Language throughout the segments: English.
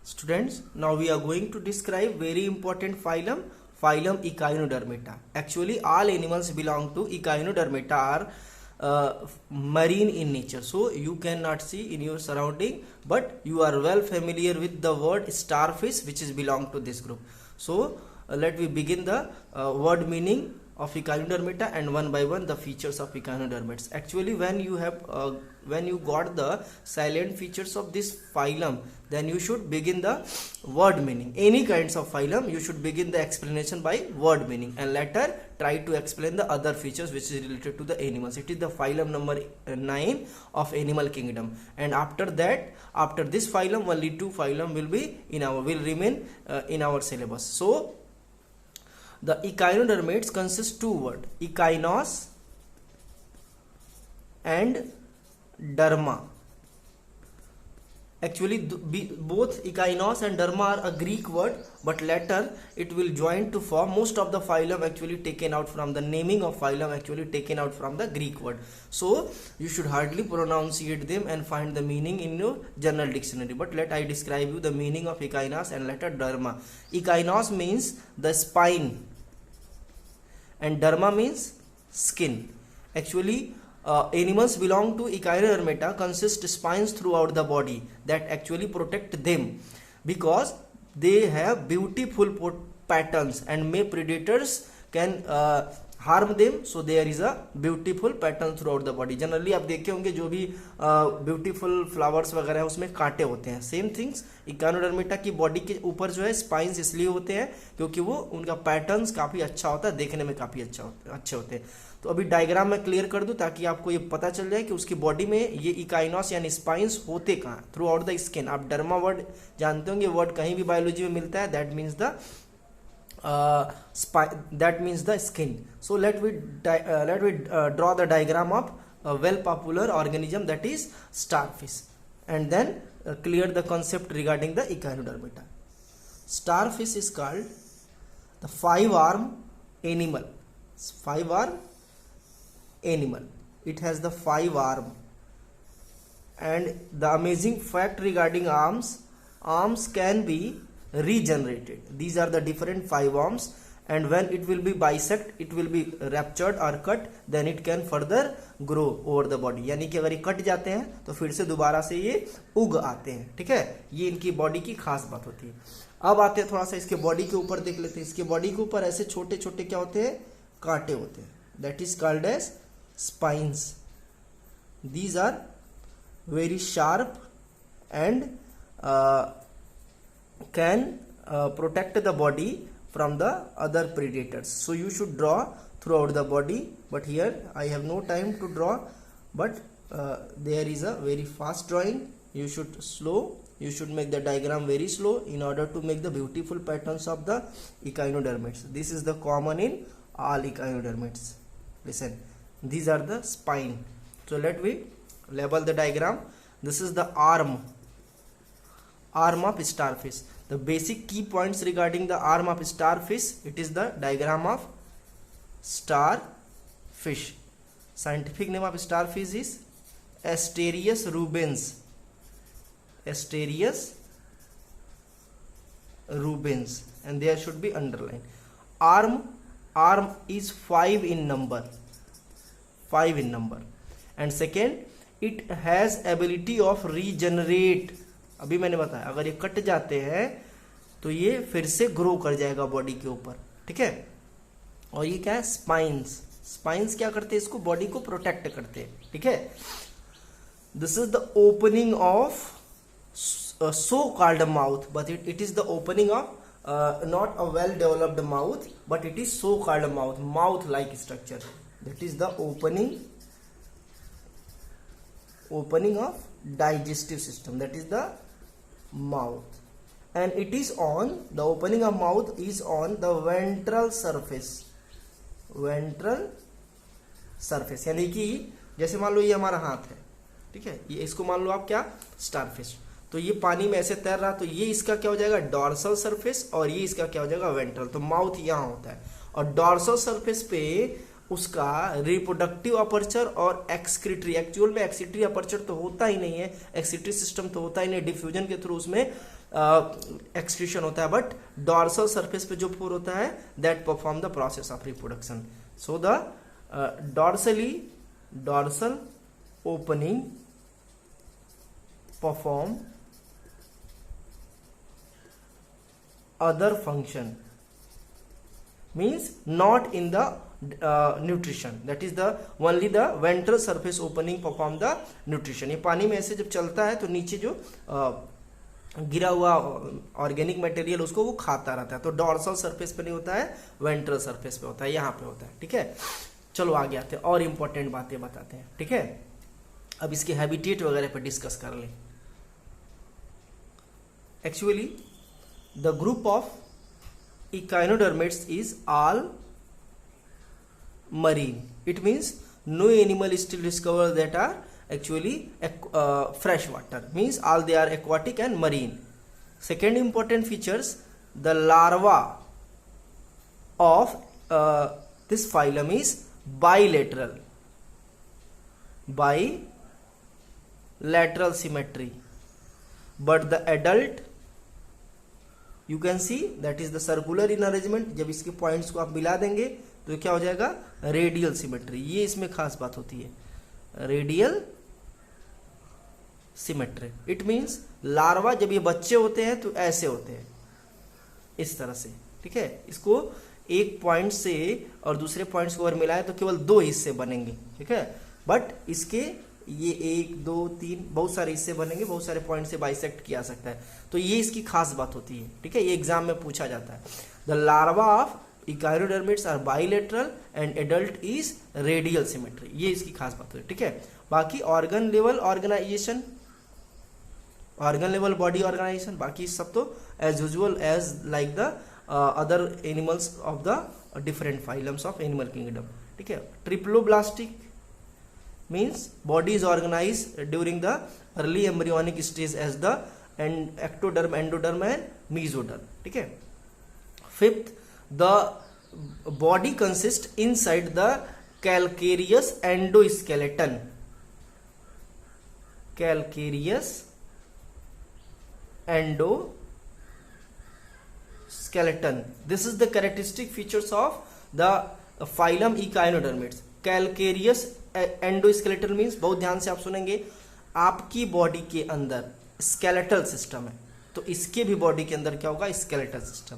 Students, now we are going to describe very important phylum, phylum Echinodermata. Actually, all animals belong to Echinodermata are marine in nature. So you cannot see in your surrounding, but you are well familiar with the word starfish, which is belong to this group. So let me begin the word meaning of Echinodermata and one by one the features of Echinodermates. Actually, when you got the silent features of this phylum, then you should begin the word meaning. Any kinds of phylum, you should begin the explanation by word meaning and later try to explain the other features which is related to the animals. It is the phylum number 9 of animal kingdom, and after that, after this phylum, only 2 phylum will remain in our syllabus. So the Echinodermates consist 2 words, Echinos and Derma. Actually, both Echinos and Derma are a Greek word, but later it will join to form most of the phylum actually taken out from the naming of phylum actually taken out from the Greek word. So you should hardly pronunciate them and find the meaning in your general dictionary. But let I describe you the meaning of Echinos and later Derma. Echinos means the spine and Derma means skin. Actually, animals belong to Echinodermata consist spines throughout the body that actually protect them because they have beautiful patterns and may predators can harm them. So there is a beautiful pattern throughout the body. Generally आप देखे होंगे जो भी beautiful flowers वगैरह है उसमें कांटे होते हैं. सेम थिंग्स Echinodermata की बॉडी के ऊपर जो है स्पाइंस इसलिए होते हैं क्योंकि वो उनका पैटर्न्स काफी अच्छा होता है, देखने में काफी अच्छे होते हैं. तो अभी डायग्राम में क्लियर कर दूं ताकि आपको ये पता चल जाए कि उसकी बॉडी में ये इकाइनोस यानी स्पाइंस होते कहाँ, थ्रू आउट द स्किन. आप डर्मा वर्ड जानते होंगे, वर्ड कहीं भी बायोलॉजी में मिलता है, that means the skin. So let we draw the diagram of well popular organism that is starfish and then clear the concept regarding the Echinodermata. Starfish is called the 5-arm animal. 5-arm animal. It has the 5 arm, and the amazing fact regarding arms can be regenerated. These are the different 5 arms, and when it will be bisect, it will be ruptured or cut, then it can further grow over the body. यानी कि अगर ये cut जाते हैं तो फिर से दोबारा से ये उग आते हैं. ठीक है, ये इनकी बॉडी की खास बात होती है. अब आते हैं थोड़ा सा इसके बॉडी के ऊपर देख लेते हैं. इसके बॉडी के ऊपर ऐसे छोटे छोटे क्या होते हैं, कांटे होते हैं. That is called as spines. These are very sharp and can protect the body from the other predators. So you should draw throughout the body, but here I have no time to draw, but there is a very fast drawing. You should make the diagram very slow in order to make the beautiful patterns of the Echinodermates. This is the common in all Echinodermates. Listen, these are the spine. So let me label the diagram. This is the arm of starfish. The basic key points regarding the arm of starfish, it is the diagram of starfish. Scientific name of starfish is Asterias rubens. Asterias rubens, and there should be underline. Arm is 5 in number. 5 in number. And second, it has ability of regenerate. अभी मैंने बताया अगर ये cut जाते हैं तो ये फिर से ग्रो कर जाएगा बॉडी के ऊपर. ठीक है, और ये क्या है, स्पाइंस क्या करते हैं, इसको बॉडी को प्रोटेक्ट करते हैं. ठीक है, this is the opening of so called mouth, but it is the opening of not a well developed mouth, but it is so called mouth like structure. That is the opening of digestive system, that is the mouth, and it is on the opening of mouth is on the ventral surface. यानी कि जैसे मान लो ये हमारा हाथ है, ठीक है, ये इसको मान लो आप क्या, स्टारफिश. तो ये पानी में ऐसे तैर रहा, तो ये इसका क्या हो जाएगा, डॉर्सल सरफेस, और ये इसका क्या हो जाएगा, वेंट्रल. तो माउथ यहाँ होता है, और डॉर्सल सरफेस पे उसका रिप्रोडक्टिव अपर्चर और एक्सक्रीटरी, एक्चुअल में एक्सक्रीटरी अपर्चर तो होता ही नहीं है, एक्सक्रीटरी सिस्टम तो होता ही नहीं, डिफ्यूजन के थ्रू उसमें एक्सक्रीशन होता है, बट डॉर्सल सरफेस पे जो पोर होता है that perform the process of reproduction. So the dorsal opening perform other function, means not in the nutrition, that is the only the ventral surface opening perform the nutrition. ये पानी में ऐसे जब चलता है तो नीचे जो गिरा हुआ ऑर्गेनिक मटेरियल उसको वो खाता रहता है, तो डॉर्सल सरफेस पे नहीं होता है, वेंट्रल सरफेस पे होता है, यहाँ पे होता है. ठीक है, चलो आगे आते हैं और इंपॉर्टेंट बातें बताते हैं. ठीक है, अब इसके हैबिटेट वगैरह पे डिस्कस कर लें. Actually the group of echinodermates is all marine. It means no animal is still discovered that are actually fresh water, means all they are aquatic and marine. Second important features, the larva of this phylum is bilateral symmetry, but the adult you can see that is the circular in arrangement. जब इसके points को आप मिला देंगे तो क्या हो जाएगा, रेडियल सिमेट्री. ये इसमें खास बात होती है, radial symmetry. It means larva जब ये बच्चे होते हैं तो ऐसे होते हैं, इस तरह से. ठीक है, इसको एक पॉइंट से और दूसरे पॉइंट्स को अगर मिलाए तो केवल 2 हिस्से बनेंगे. ठीक है, बट इसके ये 1 2 3 बहुत सारे हिस्से बनेंगे, बहुत सारे पॉइंट से बाइसेक्ट किया जा सकता है, तो ये इसकी खास बात होती है. ठीक है, ये एग्जाम में पूछा जाता है. The larva of echinoderms are bilateral and adult is radial symmetry, ये इसकी खास बात है. ठीक है, बाकी organ level organisation, organ level body organisation, बाकी सब तो as usual as like the other animals of the different phylums of animal kingdom. ठीक है, triploblastic means body is organized during the early embryonic stage as the ectoderm, endoderm and mesoderm. ठीक है, fifth, the body consists inside the calcareous endoskeleton, calcareous endoskeleton. This is the characteristic features of the phylum Echinodermids. Calcareous endoskeletal means, बहुत ध्यान से आप सुनेंगे, आपकी body के अंदर स्केलेटल सिस्टम है, तो इसके भी बॉडी के अंदर क्या होगा, स्केलेटल सिस्टम.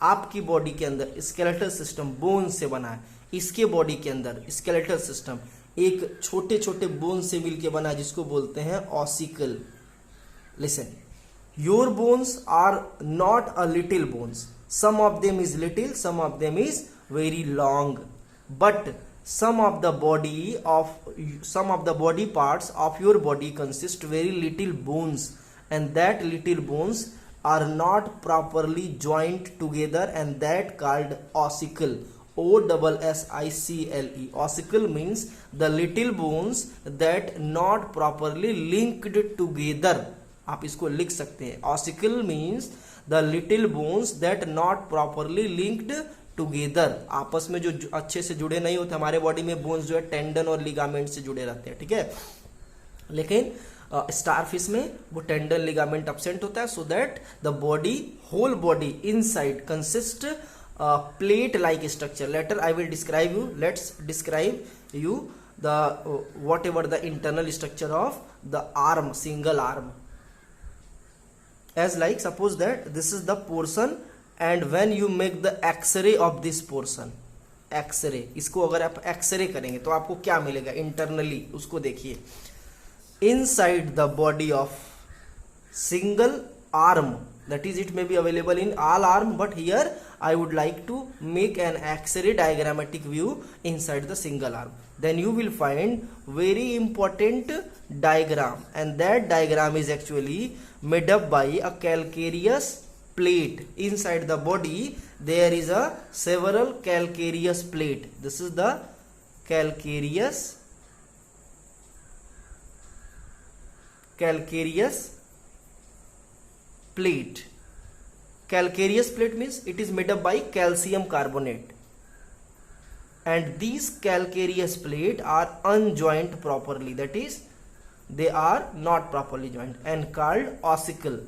आपकी बॉडी के अंदर स्केलेटल सिस्टम बोन से बना है, इसके बॉडी के अंदर स्केलेटल सिस्टम एक छोटे छोटे बोन से मिलके बना है जिसको बोलते हैं ossicle. Listen, your bones are not a little bones, some of them is little, some of them is very long, but some of the body parts of your body consist very little bones, and that little bones are not properly joined together, and that called ossicle, OSSICLE. ossicle means the little bones that not properly linked together. आप इसको लिख सकते हैं, ossicle means the little bones that not properly linked together, आपस में जो अच्छे से जुड़े नहीं होते. हमारे बॉडी में बोन्स जो है टेंडन और लिगामेंट से जुड़े रहते हैं. ठीक है, लेकिन स्टारफिश में वो टेंडन लिगामेंट एब्सेंट होता है, so that the body, whole body inside consist plate like structure. Later I will describe you, let's describe you the whatever the internal structure of the arm, single arm. As like suppose that this is the portion, and when you make the x-ray of this portion, x-ray, इसको अगर आप x-ray करेंगे तो आपको क्या मिलेगा internally, उसको देखिए. inside the body of single arm, that is it may be available in all arm, but here I would like to make an x-ray diagrammatic view inside the single arm. Then you will find very important diagram, and that diagram is actually made up by a calcareous plate. Inside the body there is a several calcareous plate. This is the calcareous plate. Calcareous plate means it is made up by calcium carbonate. and these calcareous plate are unjoined properly, that is they are not properly joined and called ossicle.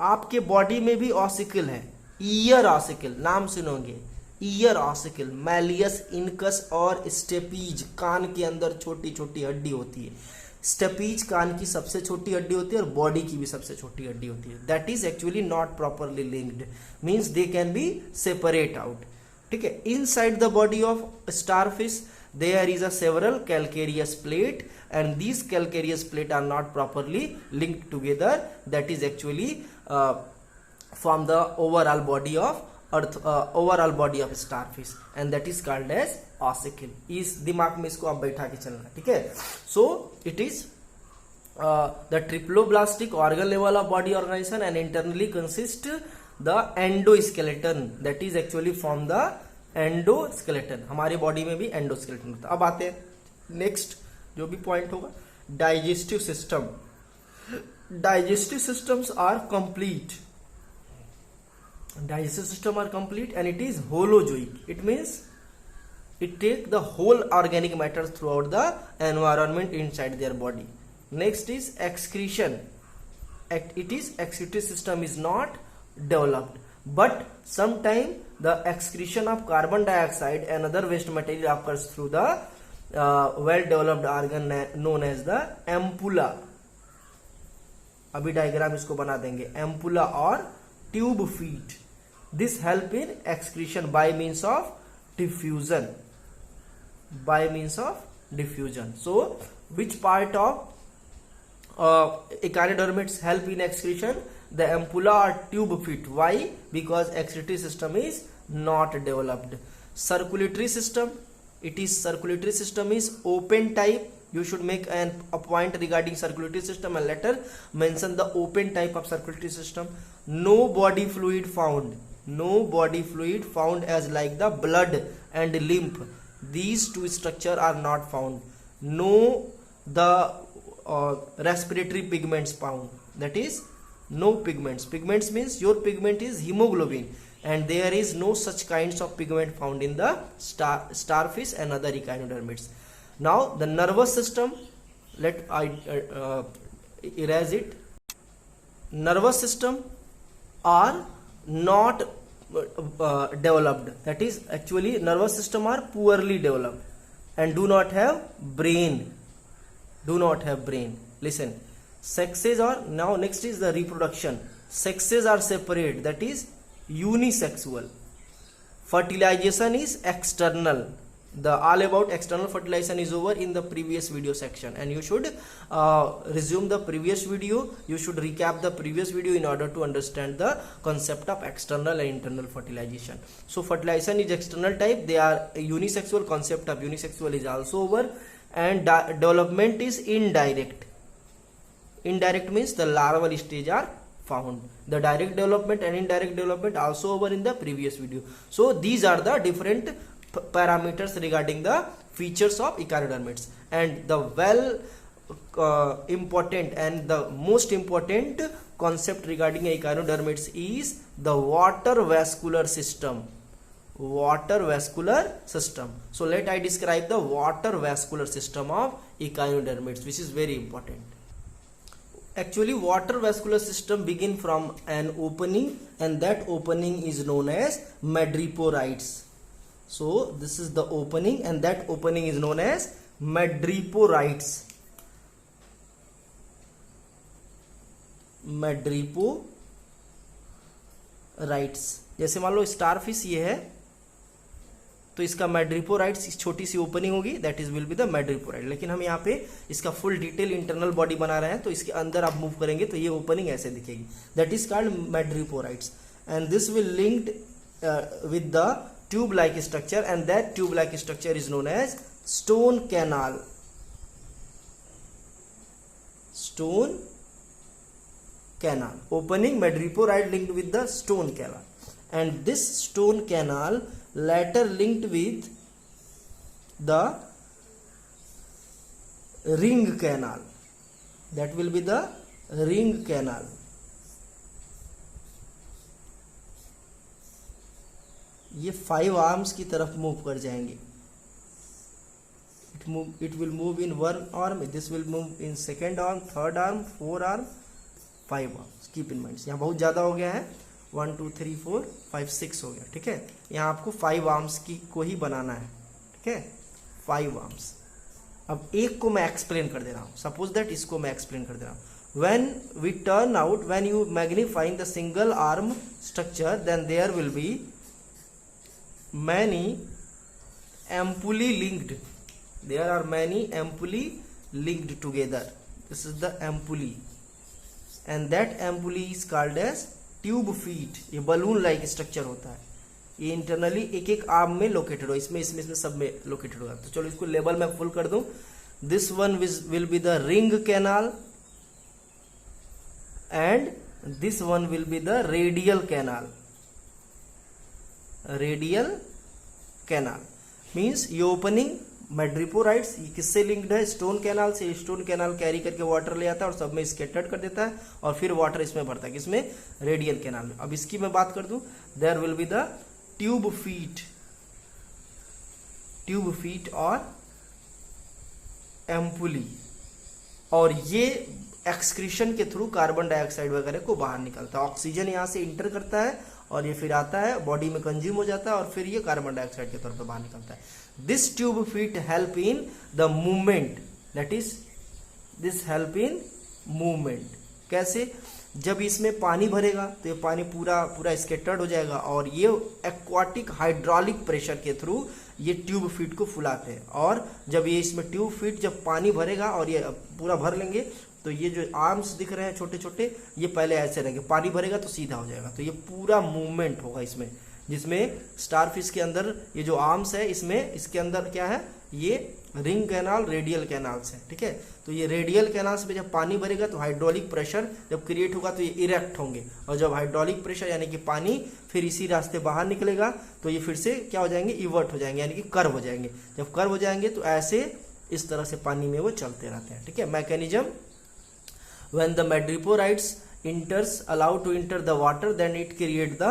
आपके body में भी ossicle है, year ossicle नाम सुनोगे, year ossicle, malleus, incus और steppes, कान के अंदर छोटी छोटी हड्डी होती है। स्टेपीज कान की सबसे छोटी हड्डी होती है और बॉडी की भी सबसे छोटी हड्डी होती है। That is actually not properly linked, means they can be separate out. ठीक है, inside the body of starfish there is a several calcareous plate and these calcareous plate are not properly linked together, that is actually form the overall body of earth, overall body of starfish and that is called as ossicle. इस दिमाग में इसको आप बैठा के चलना, ठीक है। so it is the triploblastic organ level of body organization and internally consist the endoskeleton, that is actually from the endoskeleton. हमारी बॉडी में भी एंडोस्केलेटन होता है। अब आते हैं नेक्स्ट जो भी पॉइंट होगा, digestive system. Digestive systems are complete, digestive system are complete and it is holozoic, it means it take the whole organic matter throughout the environment inside their body. Next is excretion. It is excretory system is not developed, but sometime the excretion of carbon dioxide and other waste material occurs through the well developed organ known as the ampulla. अभी diagram इसको बना देंगे, ampulla or tube feet. This help in excretion by means of diffusion. By means of diffusion. So which part of echinodermids help in excretion? The ampulla or tube feet. Why? Because excretory system is not developed. Circulatory system, it is circulatory system is open type. You should make a point regarding circulatory system and later mention the open type of circulatory system. No body fluid found. No body fluid found as like the blood and lymph. These two structure are not found. No the respiratory pigments found. That is no pigments. Pigments means your pigment is hemoglobin and there is no such kinds of pigment found in the starfish and other echinodermids. Now the nervous system, let I erase it. Nervous system are not developed, that is actually nervous system are poorly developed and do not have brain. Listen, sexes are, now next is the reproduction. Sexes are separate, that is unisexual. Fertilization is external. The all about external fertilization is over in the previous video section and you should resume the previous video. You should recap the previous video in order to understand the concept of external and internal fertilization. So fertilization is external type, they are unisexual, concept of unisexual is also over, and development is indirect. Indirect means the larval stage are found. The direct development and indirect development also over in the previous video. So these are the different parameters regarding the features of echinodermids, and the important and the most important concept regarding echinodermids is the water vascular system. So let I describe the water vascular system of echinodermids, which is very important. Actually water vascular system begin from an opening and that opening is known as madreporites. So this is the opening and that opening is known as madreporites. जैसे मान लो starfish ये है तो इसका madreporites छोटी सी opening होगी, that is will be the madreporite. लेकिन हम यहाँ पे इसका फुल डिटेल इंटरनल बॉडी बना रहे हैं तो इसके अंदर आप मूव करेंगे तो ये ओपनिंग ऐसे दिखेगी, that is called madreporites and this will linked with the tube like structure and that tube like structure is known as stone canal. Stone canal opening madreporite linked with the stone canal, and this stone canal later linked with the ring canal, that will be the ring canal. ये 5 arms की तरफ move कर जाएंगे. It will move in one arm, this will move in second arm, third arm, 4 arm, 5 arms. Keep in mind. यहाँ बहुत ज़्यादा हो गया है. 1 2 3 4 5 6 हो गया. ठीक है, यहाँ आपको 5 आर्म्स की को ही बनाना है. ठीक है, 5 आर्म्स. अब एक को मैं एक्सप्लेन कर दे रहा हूँ. सपोज दैट इसको मैं एक्सप्लेन कर दे रहा हूँ. When we turn out, when you magnify the single arm structure, then there will be many amply linked. There are many amply linked together. This is the ampulle, and that ampulle is called as tube feet. ये balloon like structure होता है. ये internally एक एक arm में located हो. इसमें सब में लोकेटेड होगा. तो चलो इसको लेबल में फुल कर दूं. This one will be the ring canal, and this one will be the radial canal. Radial canal means ये ओपनिंग मैड्रिपोराइट्स ये किससे लिंक्ड है? स्टोन कैनाल से. स्टोन कैनाल कैरी करके वाटर ले आता है और सब में स्कैटर्ड कर देता है और फिर वाटर इसमें भरता है. किसमें? रेडियल कैनाल में. अब इसकी मैं बात कर दूं. There will be the tube feet और एम्पुली, और ये एक्सक्रीशन के थ्रू कार्बन डाइऑक्साइड वगैरह को बाहर निकलता है. ऑक्सीजन यहाँ से इंटर करता है और ये फिर आता है बॉडी में कंज्यूम हो जाता है और फिर ये कार्बन डाइऑक्साइड के तौर पर बाहर निकलता है. This tube feet help in the movement. That is this help in movement. कैसे? जब इसमें पानी भरेगा तो ये पानी पूरा स्कैटर्ड हो जाएगा और ये एक्वाटिक हाइड्रोलिक प्रेशर के थ्रू ये ट्यूब फीट को फुलाते हैं. और जब ये इसमें ट्यूब फीट जब पानी भरेगा और ये पूरा भर लेंगे तो ये जो आर्म्स दिख रहे हैं छोटे छोटे, ये पहले ऐसे रहेंगे. पानी भरेगा तो सीधा हो जाएगा. तो ये पूरा मूवमेंट होगा इसमें, जिसमें स्टारफिश के अंदर ये जो आर्म्स है इसके अंदर क्या है? ये रिंग कैनाल रेडियल कैनाल्स है. ठीक है, तो ये रेडियल कैनाल्स में जब पानी भरेगा तो हाइड्रोलिक प्रेशर जब क्रिएट होगा तो ये इरेक्ट होंगे, और जब हाइड्रोलिक प्रेशर यानी कि पानी फिर इसी रास्ते बाहर निकलेगा तो ये फिर से क्या हो जाएंगे? इवर्ट हो जाएंगे, यानी कि कर्व हो जाएंगे. जब कर्व हो जाएंगे तो ऐसे इस तरह से पानी में वो चलते रहते हैं. ठीक है, mechanism. When the madreporites allowed to enter the water, then it create the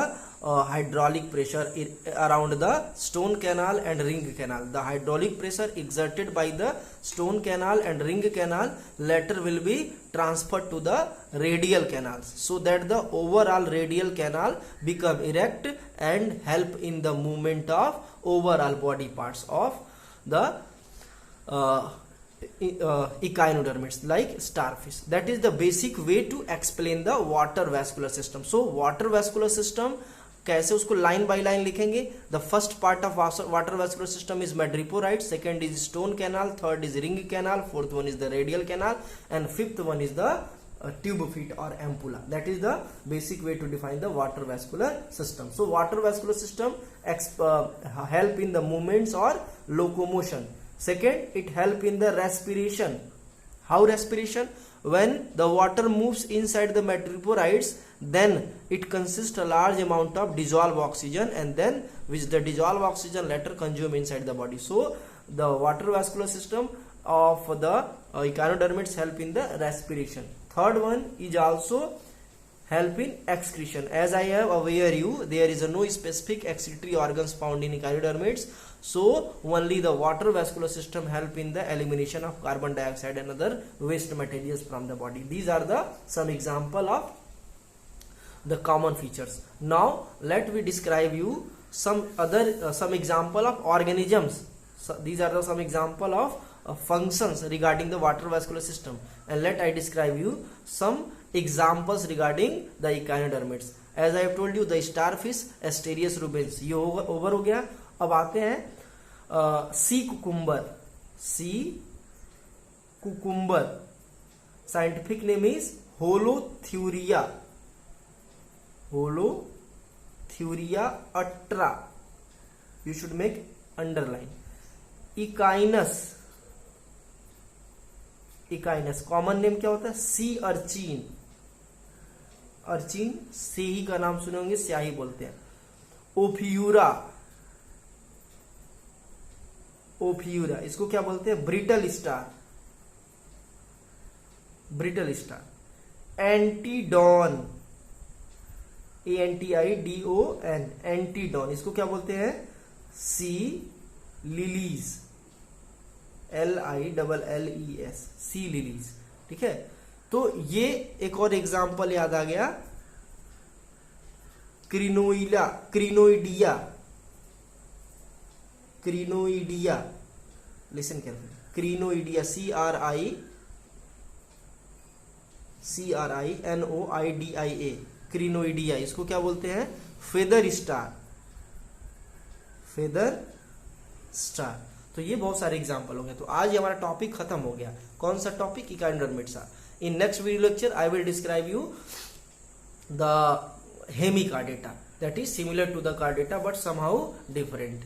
hydraulic pressure around the stone canal and ring canal. The hydraulic pressure exerted by the stone canal and ring canal later will be transferred to the radial canals, so that the overall radial canal become erect and help in the movement of overall body parts of the echinodermids like starfish. That is the basic way to explain the water vascular system. So water vascular system कैसे उसको line by line लिखेंगे? The first part of water vascular system is madreporite, second is stone canal, third is ring canal, fourth one is the radial canal, and fifth one is the tube feet और ampulla. That is the basic way to define the water vascular system. So water vascular system help in the movements और locomotion. Second, it help in the respiration. How respiration? When the water moves inside the madreporites, then it consists a large amount of dissolved oxygen, and then which the dissolved oxygen later consume inside the body. So the water vascular system of the echinodermids help in the respiration. Third one is also help in excretion. As I have aware you, there is no specific excretory organs found in echinodermids. So only the water vascular system help in the elimination of carbon dioxide and other waste materials from the body. These are the some example of the common features. Now let me describe you some other some example of organisms. So these are the some example of functions regarding the water vascular system, and let I describe you some examples regarding the echinodermids. As I have told you, the starfish Asterias rubens, ये over हो गया. अब आते हैं sea cucumber. Scientific name is Holothuria atra. You should make underline. Echinus common name क्या होता है? Sea urchin. सेही का नाम सुने होंगे, स्याही बोलते हैं. ओफियूरा इसको क्या बोलते हैं? Brittle star. Antedon ANTIDON, Antedon, इसको क्या बोलते हैं? सी लिलीज, LILLES, सी लिलीज। ठीक है, तो ये एक और एग्जांपल याद आ गया, क्रिनोइडिया, लिसन केयरफुली, क्रिनोइडिया, CRINOIDIA, क्रिनोइडिया, इसको क्या बोलते हैं? Feather star. तो ये बहुत सारे एग्जांपल हो गए। तो आज हमारा टॉपिक खत्म हो गया। कौन सा टॉपिक? इकाइनोडर्मिट्सा। In next video lecture I will describe you the hemichordata, that is similar to the chordata but somehow different.